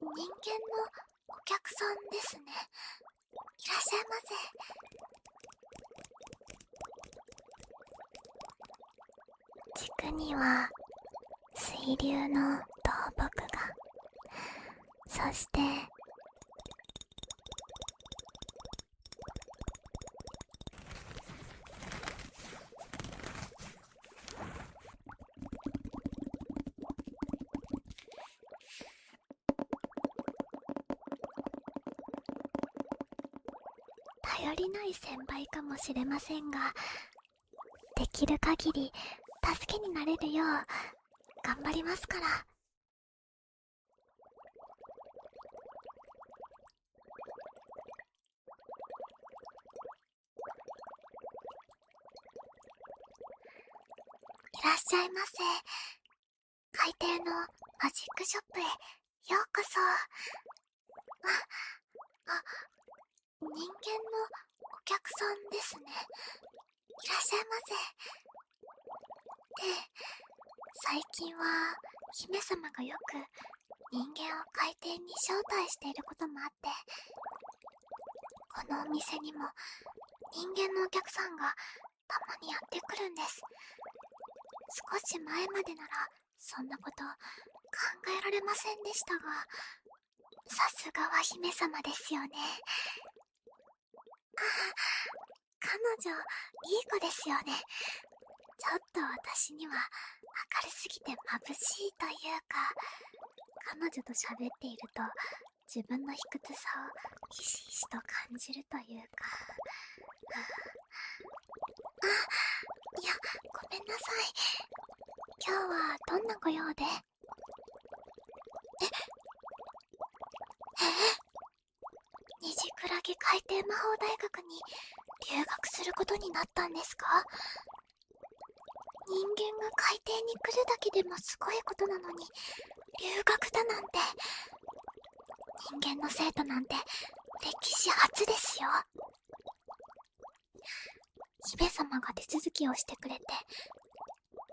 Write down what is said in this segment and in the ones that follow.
人間のお客さんですね。いらっしゃいませ。地区には水流の倒木が、そして頼りない先輩かもしれませんが、できる限り助けになれるよう頑張りますから。いらっしゃいませ。海底のマジックショップへようこそ。人間のお客さんですね。いらっしゃいませ。で、最近は姫様がよく人間を海底に招待していることもあって、このお店にも人間のお客さんがたまにやってくるんです。少し前までならそんなこと考えられませんでしたが、さすがは姫様ですよね。彼女、いい子ですよね。ちょっと私には明るすぎて眩しいというか、彼女と喋っていると自分の卑屈さをひしひしと感じるというか。いや、ごめんなさい。今日はどんなご用で？虹クラゲ海底魔法大学に留学することになったんですか？人間が海底に来るだけでもすごいことなのに、留学だなんて。人間の生徒なんて歴史初ですよ。姫様が手続きをしてくれて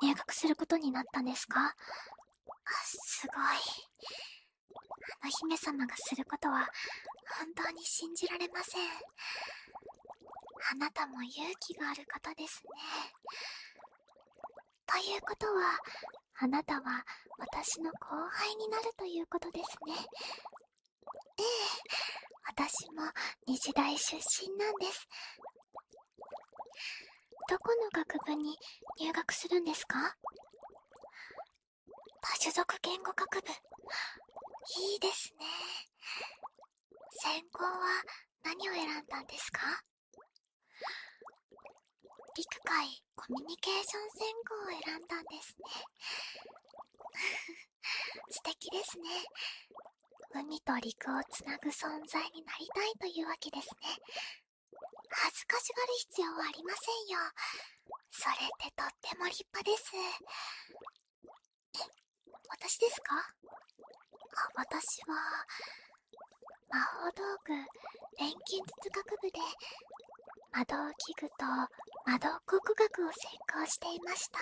入学することになったんですか？すごい。あの姫様がすることは本当に信じられません。あなたも勇気がある方ですね。ということは、あなたは私の後輩になるということですね。ええ、私も日大出身なんです。どこの学部に入学するんですか？多種族言語学部。いいですね。専攻は何を選んだんですか？陸海コミュニケーション専攻を選んだんですね。素敵ですね。海と陸をつなぐ存在になりたいというわけですね。恥ずかしがる必要はありませんよ。それってとっても立派です。私ですか？私は魔法道具錬金術学部で魔導器具と魔導国学を専攻していました。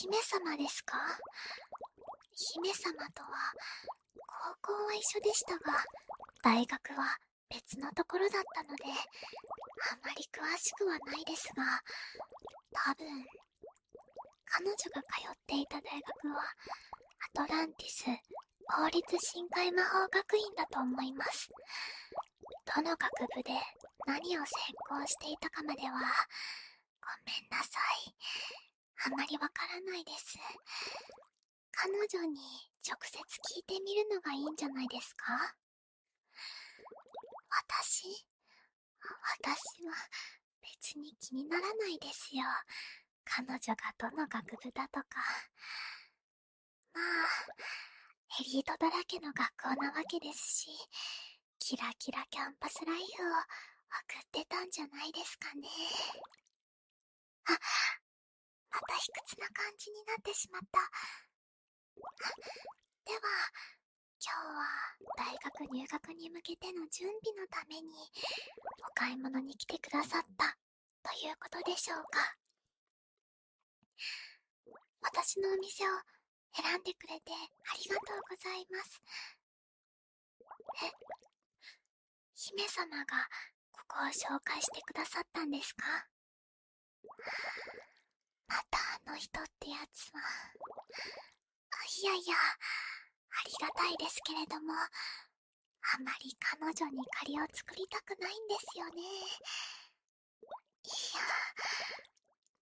姫様ですか？姫様とは高校は一緒でしたが、大学は別のところだったのであまり詳しくはないですが、多分彼女が通っていた大学はアトランティス法律深海魔法学院だと思います。どの学部で何を専攻していたかまではごめんなさい。あまりわからないです。彼女に直接聞いてみるのがいいんじゃないですか？私は別に気にならないですよ。彼女がどの学部だとか。まあ、エリートだらけの学校なわけですし、キラキラキャンパスライフを送ってたんじゃないですかね。あ、また卑屈な感じになってしまった。では、今日は大学入学に向けての準備のためにお買い物に来てくださったということでしょうか。私のお店を選んでくれてありがとうざいます。え、姫様がここを紹介してくださったんですか？またあの人ってやつは。いやいや、ありがたいですけれども、あまり彼女に借りを作りたくないんですよね。いや、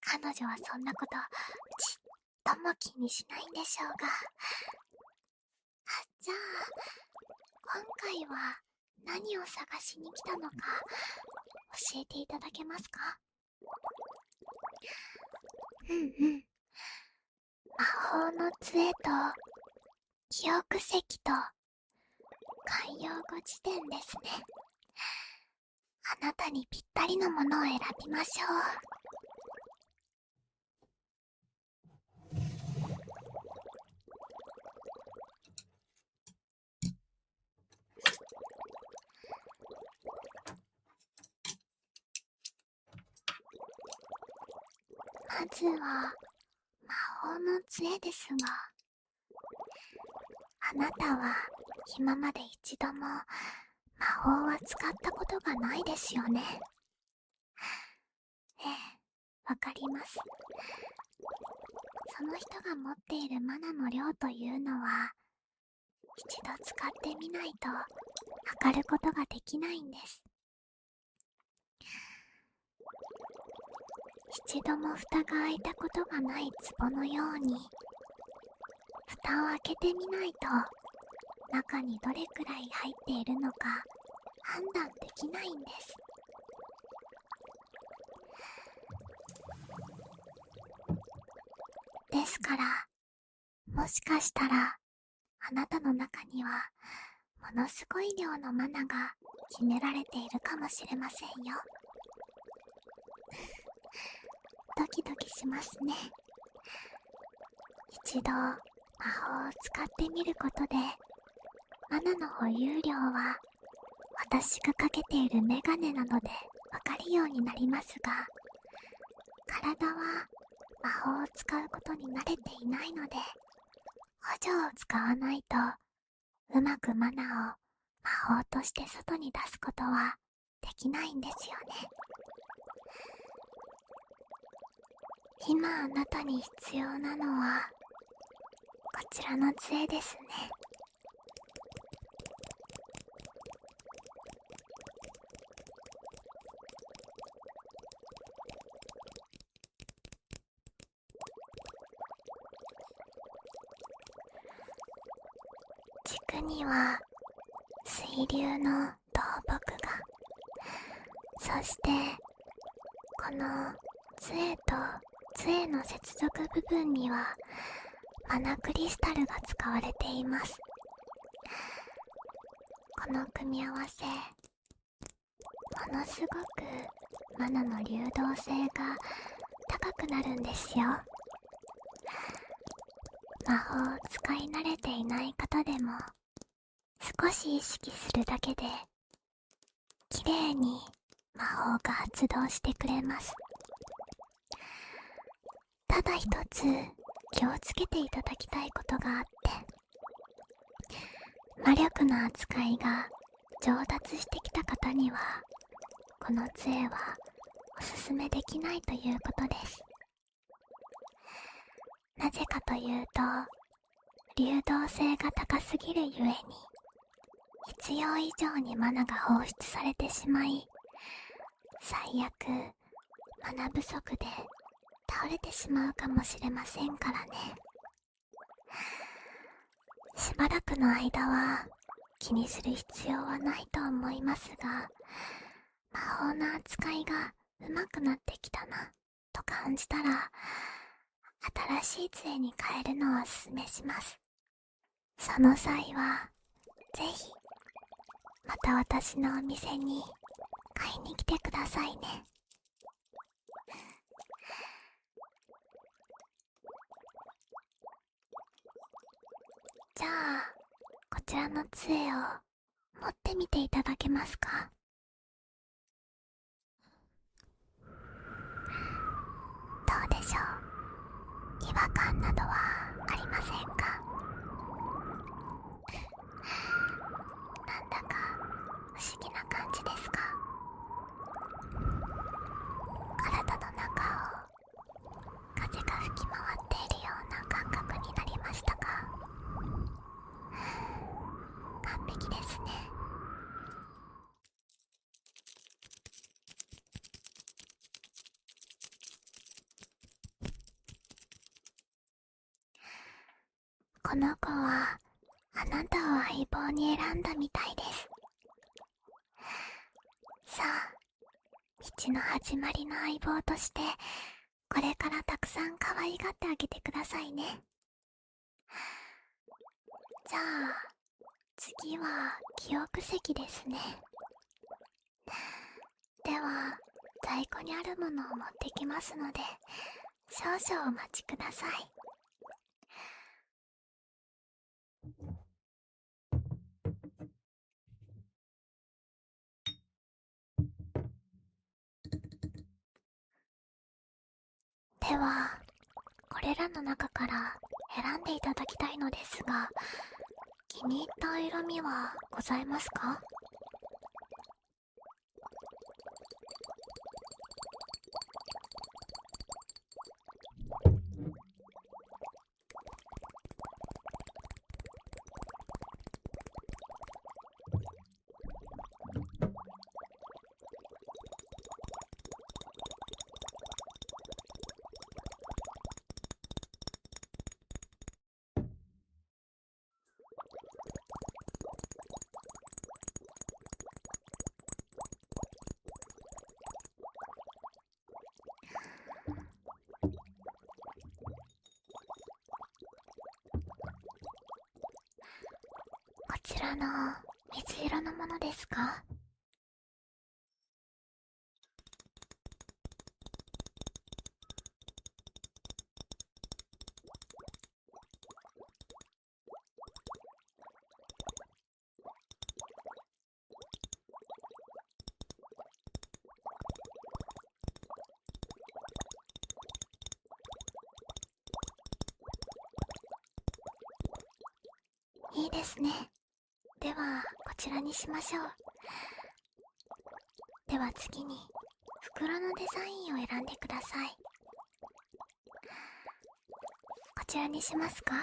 彼女はそんなことちっとも気にしないんでしょうが。じゃあ今回は何を探しに来たのか教えていただけますか？うんうん。魔法の杖と記憶石と慣用語辞典ですね。あなたにぴったりのものを選びましょう。まずは魔法の杖ですが、あなたは今まで一度も魔法は使ったことがないですよね。ええ、わかります。その人が持っているマナの量というのは、一度使ってみないと測ることができないんです。一度も蓋が開いたことがない壺のように、蓋を開けてみないと中にどれくらい入っているのか判断できないんです。ですから、もしかしたらあなたの中にはものすごい量のマナが秘められているかもしれませんよ。ドキドキしますね。一度魔法を使ってみることで、マナの保有量は私がかけているメガネなのでわかるようになりますが、体は魔法を使うことに慣れていないので、補助を使わないとうまくマナを魔法として外に出すことはできないんですよね。今あなたに必要なのはこちらの杖ですね。軸には水流の倒木が、そしてこの杖と杖の接続部分にはマナクリスタルが使われています。この組み合わせ、ものすごくマナの流動性が高くなるんですよ。魔法を使い慣れていない方でも少し意識するだけできれいに魔法が発動してくれます。ただ一つ気をつけていただきたいことがあって、魔力の扱いが上達してきた方にはこの杖はおすすめできないということです。なぜかというと、流動性が高すぎるゆえに必要以上にマナが放出されてしまい、最悪マナ不足で倒れてしまうかもしれませんからね。しばらくの間は気にする必要はないと思いますが、魔法の扱いが上手くなってきたなと感じたら、新しい杖に変えるのをおすすめします。その際はぜひまた私のお店に買いに来てくださいね。じゃあこちらの杖を持ってみていただけますか？どうでしょう、違和感などはありませんか？完璧ですね。この子はあなたを相棒に選んだみたいです。さあ、一の始まりの相棒としてこれからたくさん可愛がってあげてくださいね。じゃあ次は記憶石ですね。では在庫にあるものを持ってきますので少々お待ちください。ではこれらの中から選んでいただきたいのですが、気に入った色味はございますか？こちらの水色のものですか？いいですね。ではこちらにしましょう。では次に袋のデザインを選んでください。こちらにしますか？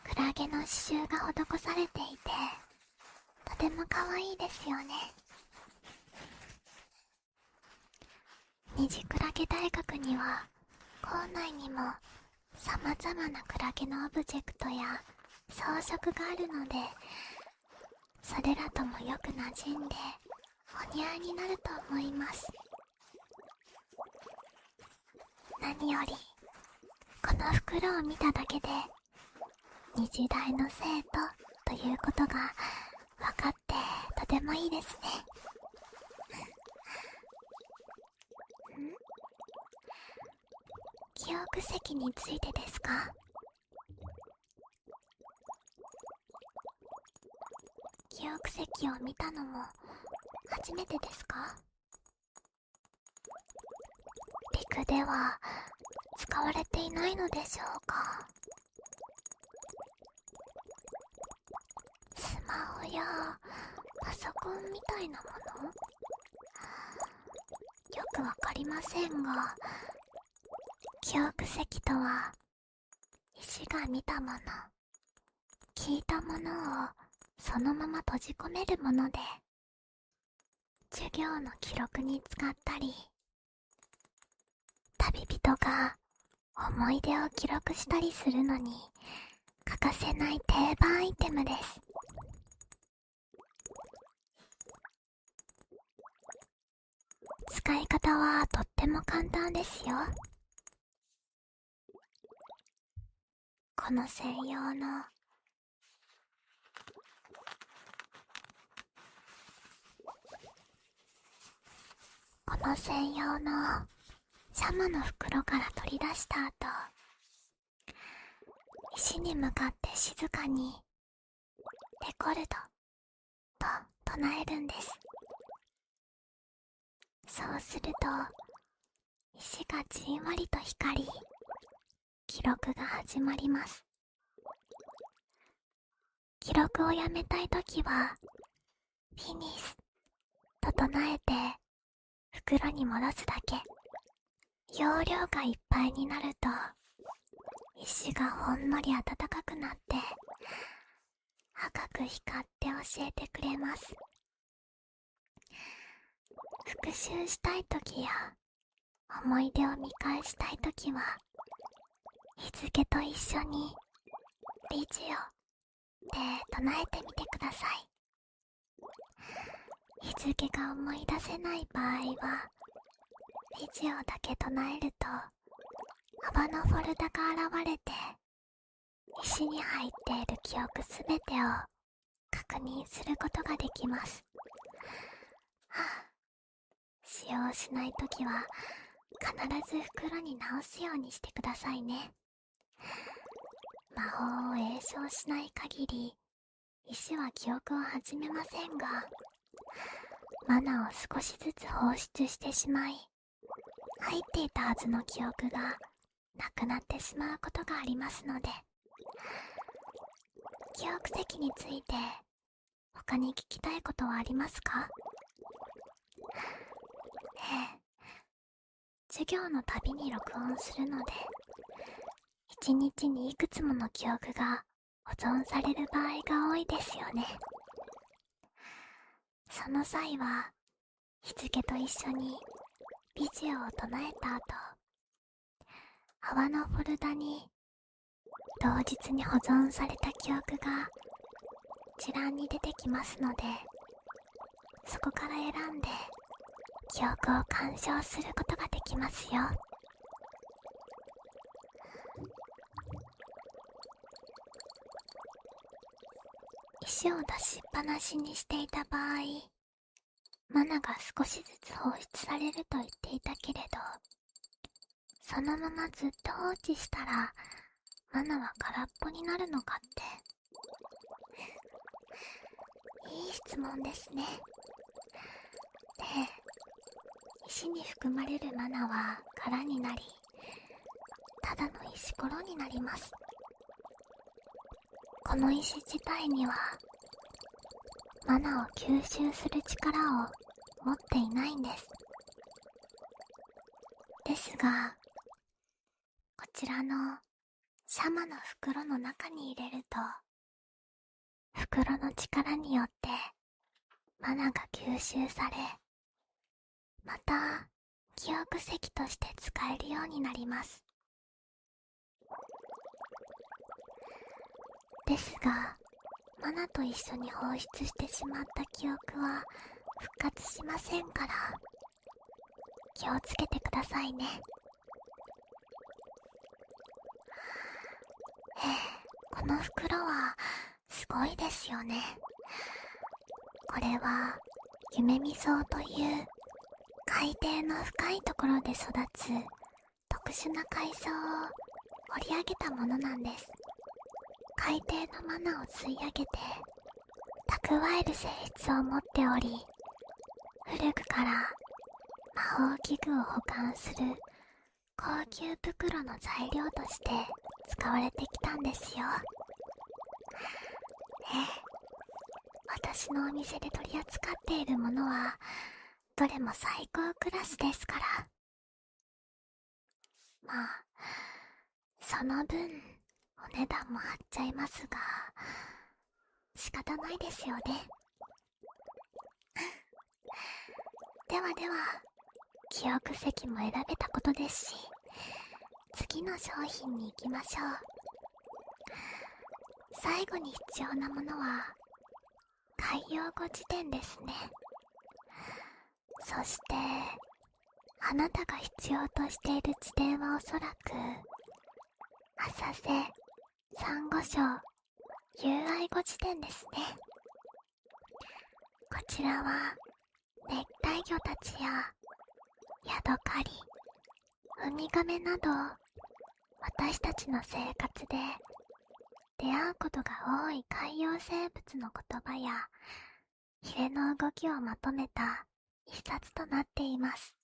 クラゲの刺繍が施されていてとても可愛いですよね。虹クラゲ大学には校内にも様々なクラゲのオブジェクトや装飾があるので、それらともよく馴染んでお似合いになると思います。何よりこの袋を見ただけで日大の生徒ということが分かってとてもいいですね。記憶石についてですか？記憶石を見たのも初めてですか？陸では使われていないのでしょうか？スマホやパソコンみたいなもの？よくわかりませんが、記憶石とは石が見たもの、聞いたものをそのまま閉じ込めるもので、授業の記録に使ったり、旅人が思い出を記録したりするのに欠かせない定番アイテムです。使い方はとっても簡単ですよ。この専用のシャマの袋から取り出した後、石に向かって静かにデコルドと唱えるんです。そうすると石がじんわりと光り、記録が始まります。記録をやめたいときはフィニスと唱えて袋に戻すだけ。容量がいっぱいになると石がほんのり暖かくなって赤く光って教えてくれます。復習したいときや思い出を見返したいときは日付と一緒にリジオで唱えてみてください。日付が思い出せない場合はリジオだけ唱えると幅のフォルダが現れて石に入っている記憶すべてを確認することができます。使用しないときは必ず袋に直すようにしてくださいね。魔法を詠唱しない限り石は記憶を始めませんが、マナを少しずつ放出してしまい、入っていたはずの記憶がなくなってしまうことがありますので、記憶石について他に聞きたいことはありますか？授業のたびに録音するので、一日にいくつもの記憶が保存される場合が多いですよね。その際は日付と一緒にビジオを唱えた後、泡のフォルダに同日に保存された記憶が一覧に出てきますので、そこから選んで記憶を鑑賞することができますよ。石を出しっぱなしにしていた場合、マナが少しずつ放出されると言っていたけれど、そのままずっと放置したらマナは空っぽになるのかって。いい質問ですね。で、石に含まれるマナは空になり、ただの石ころになります。この石自体にはマナを吸収する力を持っていないんです。ですが、こちらのシャマの袋の中に入れると、袋の力によってマナが吸収され、また記憶石として使えるようになります。ですが、マナと一緒に放出してしまった記憶は復活しませんから、気をつけてくださいね。この袋はすごいですよね。これは夢見草という海底の深いところで育つ特殊な海藻を掘り上げたものなんです。海底のマナを吸い上げて蓄える性質を持っており、古くから魔法器具を保管する高級袋の材料として使われてきたんですよ。私のお店で取り扱っているものはどれも最高クラスですから。まあ、その分お値段も張っちゃいますが、仕方ないですよね。ではでは、記憶石も選べたことですし、次の商品に行きましょう。最後に必要なものは海洋語辞典ですね。そしてあなたが必要としている辞典はおそらく浅瀬、サンゴ礁、友愛語辞典ですね。こちらは熱帯魚たちやヤドカリ、ウミガメなど私たちの生活で出会うことが多い海洋生物の言葉やヒレの動きをまとめた一冊となっています。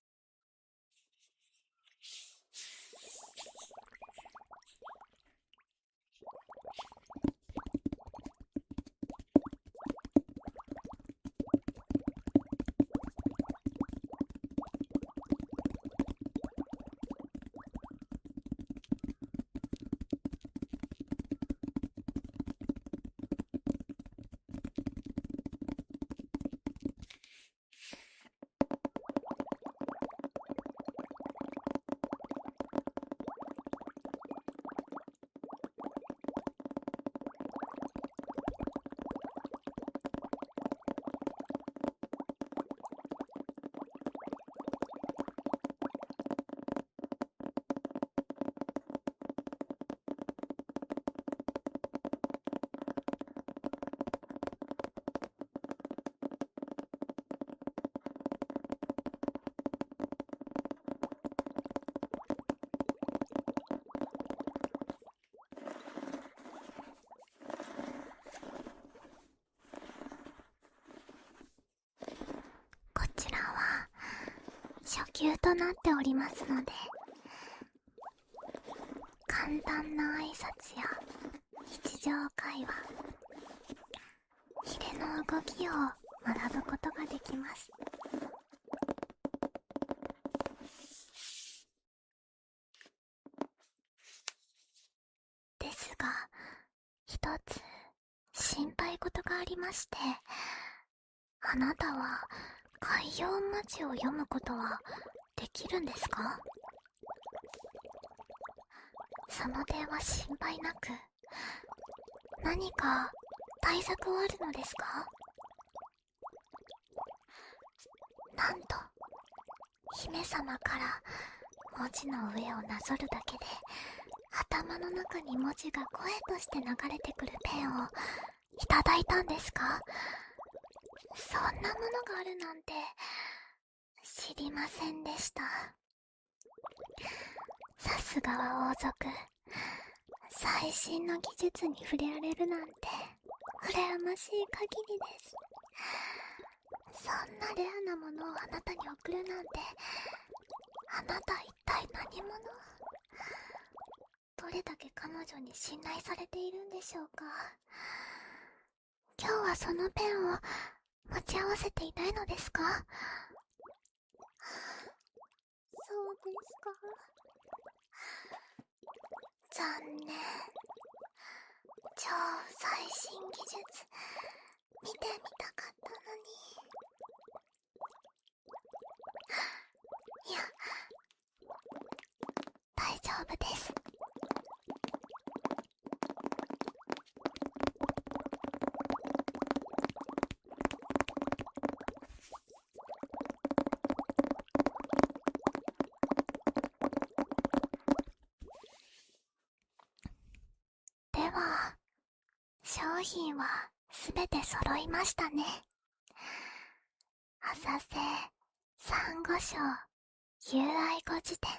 こちらは初級となっておりますので、簡単な挨拶や日常会話、ヒレの動きを学ぶことができます。ですが、一つ心配事がありまして、あなたは海洋文字を読むことはできるんですか？その点は心配なく、何か対策はあるのですか？なんと、姫様から文字の上をなぞるだけで、頭の中に文字が声として流れてくるペンをいただいたんですか？そんなものがあるなんて知りませんでした。さすがは王族、最新の技術に触れられるなんて羨ましい限りです。そんなレアなものをあなたに送るなんて、あなた一体何者？どれだけ彼女に信頼されているんでしょうか。今日はそのペンを持ち合わせていないのですか？そうですか。残念。超最新技術見てみたかったのに。いや、大丈夫です。では、商品はすべて揃いましたね。浅瀬サンゴ礁友愛語辞典。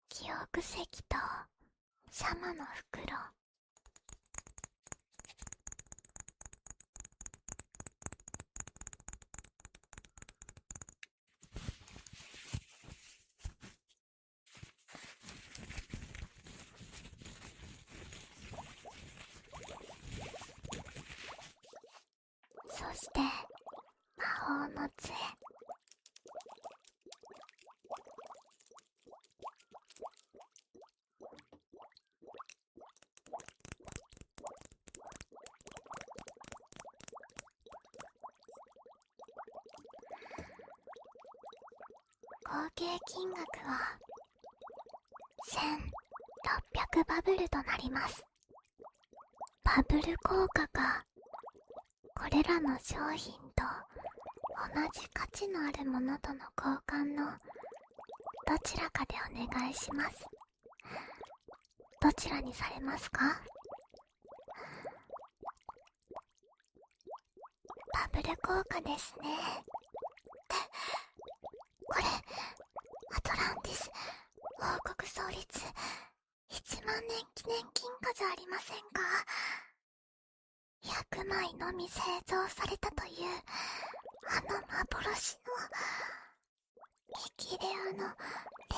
記憶石とシャマの袋。そして魔法の杖。合計金額は1600バブルとなります。バブル効果がこれらの商品と同じ価値のあるものとの交換のどちらかでお願いします。どちらにされますか？バブル効果ですね。これ、アトランティス王国創立1万年記念金貨じゃありませんか。100枚のみ製造されたというあの幻の激レアのレア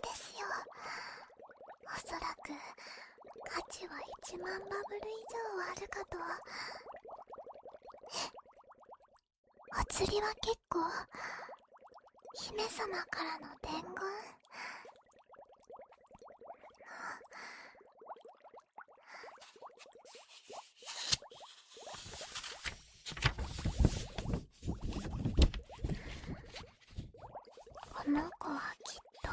ですよ。おそらく価値は1万バブル以上あるかと。お釣りは結構姫様からの伝言。この子はきっと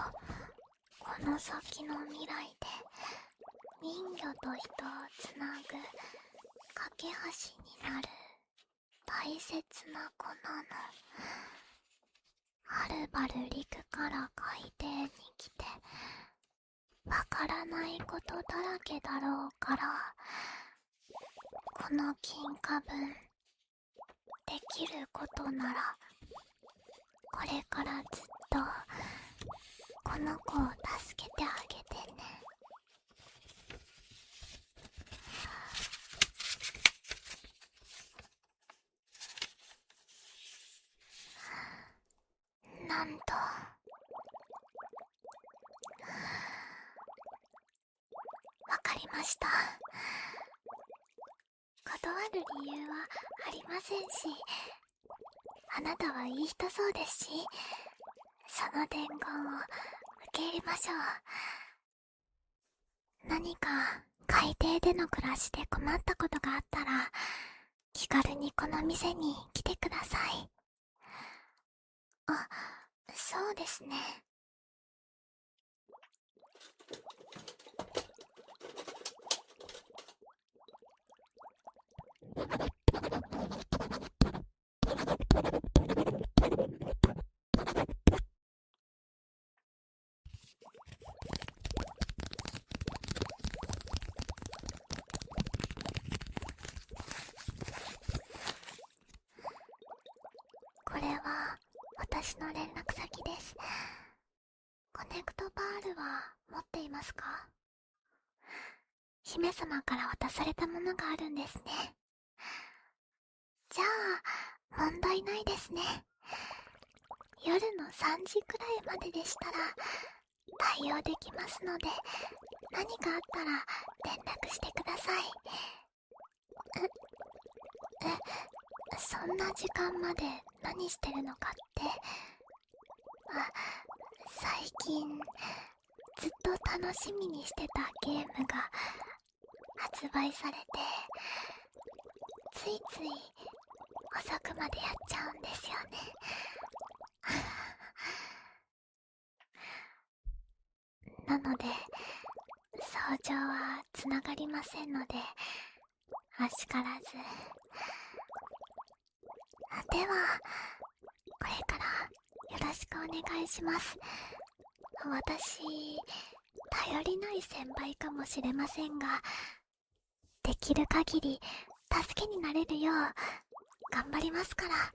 この先の未来で人魚と人をつなぐ架け橋になる大切な子なの。はるばる陸から海底に来てわからないことだらけだろうから、この金貨分できることならこれからずっとこの子を助けてあげてね。なんとわかりました。断る理由はありませんし、あなたはいい人そうですし、その伝言を受け入れましょう。何か海底での暮らしで困ったことがあったら、気軽にこの店に来てください。あ、そうですね。これは私の連絡先です。コネクトパールは持っていますか？姫様から渡されたものがあるんですね。じゃあ問題ないですね。夜の3時くらいまででしたら対応できますので、何かあったら連絡してください。そんな時間まで何してるのかって。最近ずっと楽しみにしてたゲームが発売されて、ついつい遅くまでやっちゃうんですよね。なので早朝はつながりませんので、あしからず。ではこれからよろしくお願いします。私頼りない先輩かもしれませんが、できる限り助けになれるよう頑張りますから。